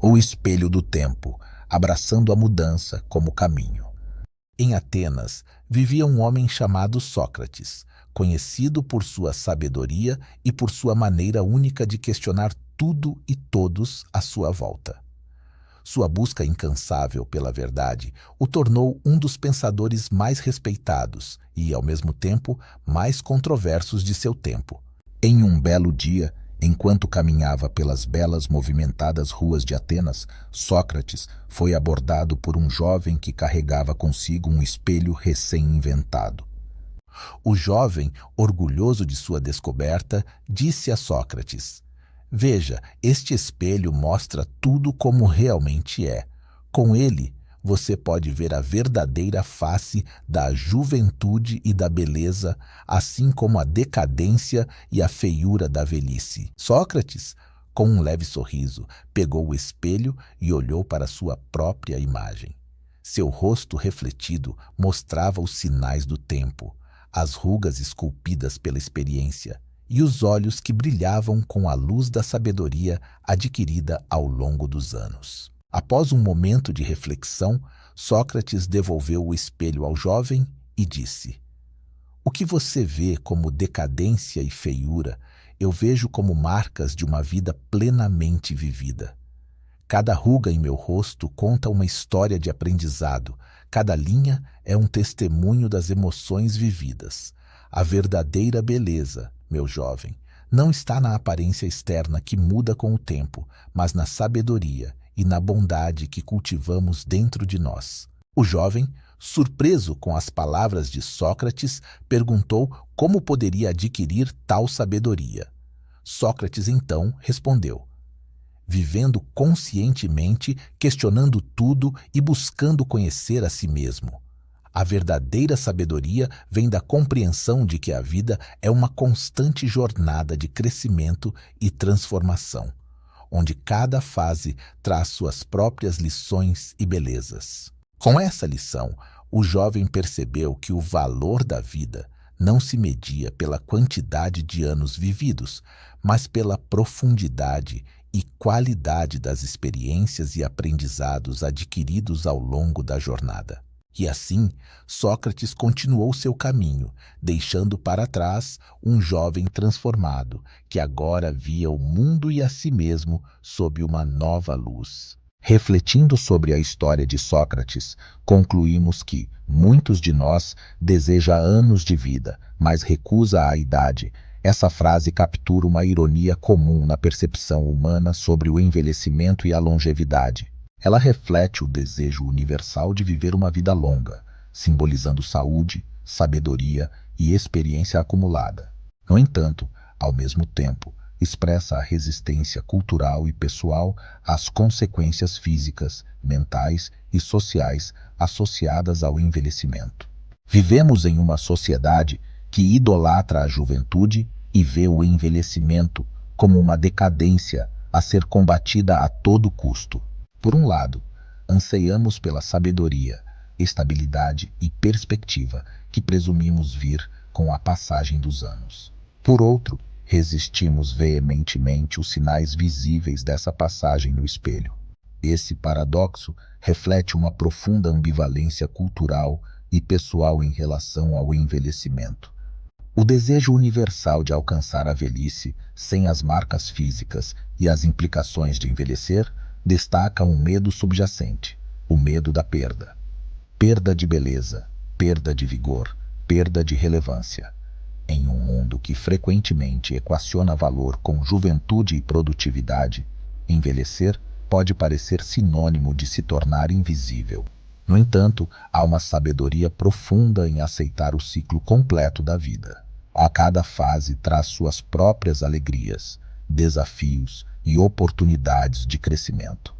o espelho do tempo, abraçando a mudança como caminho. Em Atenas vivia um homem chamado Sócrates, conhecido por sua sabedoria e por sua maneira única de questionar tudo e todos à sua volta. Sua busca incansável pela verdade o tornou um dos pensadores mais respeitados e, ao mesmo tempo, mais controversos de seu tempo. Em um belo dia, enquanto caminhava pelas belas movimentadas ruas de Atenas, Sócrates foi abordado por um jovem que carregava consigo um espelho recém-inventado. O jovem, orgulhoso de sua descoberta, disse a Sócrates: "Veja, este espelho mostra tudo como realmente é. Com ele, você pode ver a verdadeira face da juventude e da beleza, assim como a decadência e a feiura da velhice." Sócrates, com um leve sorriso, pegou o espelho e olhou para sua própria imagem. Seu rosto refletido mostrava os sinais do tempo, as rugas esculpidas pela experiência e os olhos que brilhavam com a luz da sabedoria adquirida ao longo dos anos. Após um momento de reflexão, Sócrates devolveu o espelho ao jovem e disse: "O que você vê como decadência e feiura, eu vejo como marcas de uma vida plenamente vivida. Cada ruga em meu rosto conta uma história de aprendizado, cada linha é um testemunho das emoções vividas. A verdadeira beleza, meu jovem, não está na aparência externa que muda com o tempo, mas na sabedoria e na bondade que cultivamos dentro de nós." O jovem, surpreso com as palavras de Sócrates, perguntou como poderia adquirir tal sabedoria. Sócrates então respondeu: "Vivendo conscientemente, questionando tudo e buscando conhecer a si mesmo. A verdadeira sabedoria vem da compreensão de que a vida é uma constante jornada de crescimento e transformação, onde cada fase traz suas próprias lições e belezas." Com essa lição, o jovem percebeu que o valor da vida não se media pela quantidade de anos vividos, mas pela profundidade e qualidade das experiências e aprendizados adquiridos ao longo da jornada. E assim, Sócrates continuou seu caminho, deixando para trás um jovem transformado, que agora via o mundo e a si mesmo sob uma nova luz. Refletindo sobre a história de Sócrates, concluímos que muitos de nós desejam anos de vida, mas recusa a idade. Essa frase captura uma ironia comum na percepção humana sobre o envelhecimento e a longevidade. Ela reflete o desejo universal de viver uma vida longa, simbolizando saúde, sabedoria e experiência acumulada. No entanto, ao mesmo tempo, expressa a resistência cultural e pessoal às consequências físicas, mentais e sociais associadas ao envelhecimento. Vivemos em uma sociedade que idolatra a juventude e vê o envelhecimento como uma decadência a ser combatida a todo custo. Por um lado, anseiamos pela sabedoria, estabilidade e perspectiva que presumimos vir com a passagem dos anos. Por outro, resistimos veementemente os sinais visíveis dessa passagem no espelho. Esse paradoxo reflete uma profunda ambivalência cultural e pessoal em relação ao envelhecimento. O desejo universal de alcançar a velhice sem as marcas físicas e as implicações de envelhecer destaca um medo subjacente, o medo da perda. Perda de beleza, perda de vigor, perda de relevância. Em um mundo que frequentemente equaciona valor com juventude e produtividade, envelhecer pode parecer sinônimo de se tornar invisível. No entanto, há uma sabedoria profunda em aceitar o ciclo completo da vida. A cada fase traz suas próprias alegrias, desafios e oportunidades de crescimento.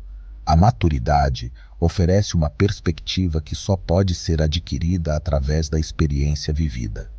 A maturidade oferece uma perspectiva que só pode ser adquirida através da experiência vivida.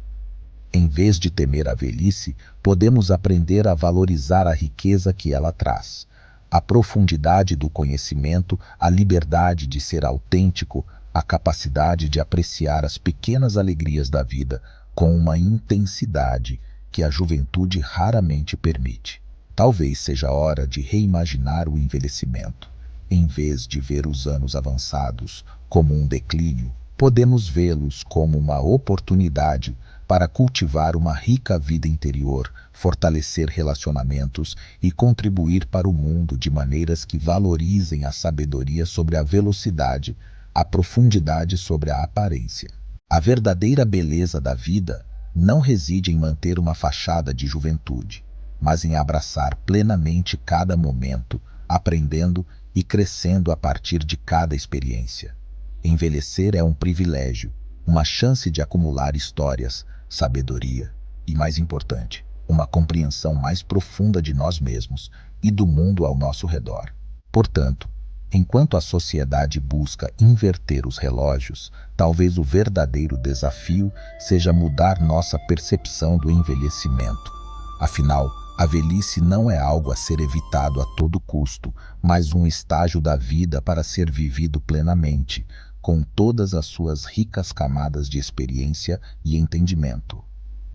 Em vez de temer a velhice, podemos aprender a valorizar a riqueza que ela traz. A profundidade do conhecimento, a liberdade de ser autêntico, a capacidade de apreciar as pequenas alegrias da vida com uma intensidade que a juventude raramente permite. Talvez seja hora de reimaginar o envelhecimento. Em vez de ver os anos avançados como um declínio, podemos vê-los como uma oportunidade para cultivar uma rica vida interior, fortalecer relacionamentos e contribuir para o mundo de maneiras que valorizem a sabedoria sobre a velocidade, a profundidade sobre a aparência. A verdadeira beleza da vida não reside em manter uma fachada de juventude, mas em abraçar plenamente cada momento, aprendendo e crescendo a partir de cada experiência. Envelhecer é um privilégio, uma chance de acumular histórias, sabedoria e, mais importante, uma compreensão mais profunda de nós mesmos e do mundo ao nosso redor. Portanto, enquanto a sociedade busca inverter os relógios, talvez o verdadeiro desafio seja mudar nossa percepção do envelhecimento. Afinal, a velhice não é algo a ser evitado a todo custo, mas um estágio da vida para ser vivido plenamente, com todas as suas ricas camadas de experiência e entendimento.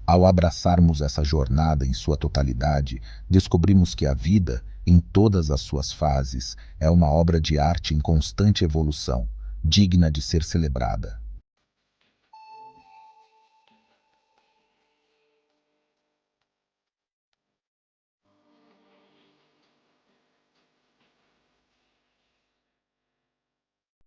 Ao abraçarmos essa jornada em sua totalidade, descobrimos que a vida, em todas as suas fases, é uma obra de arte em constante evolução, digna de ser celebrada.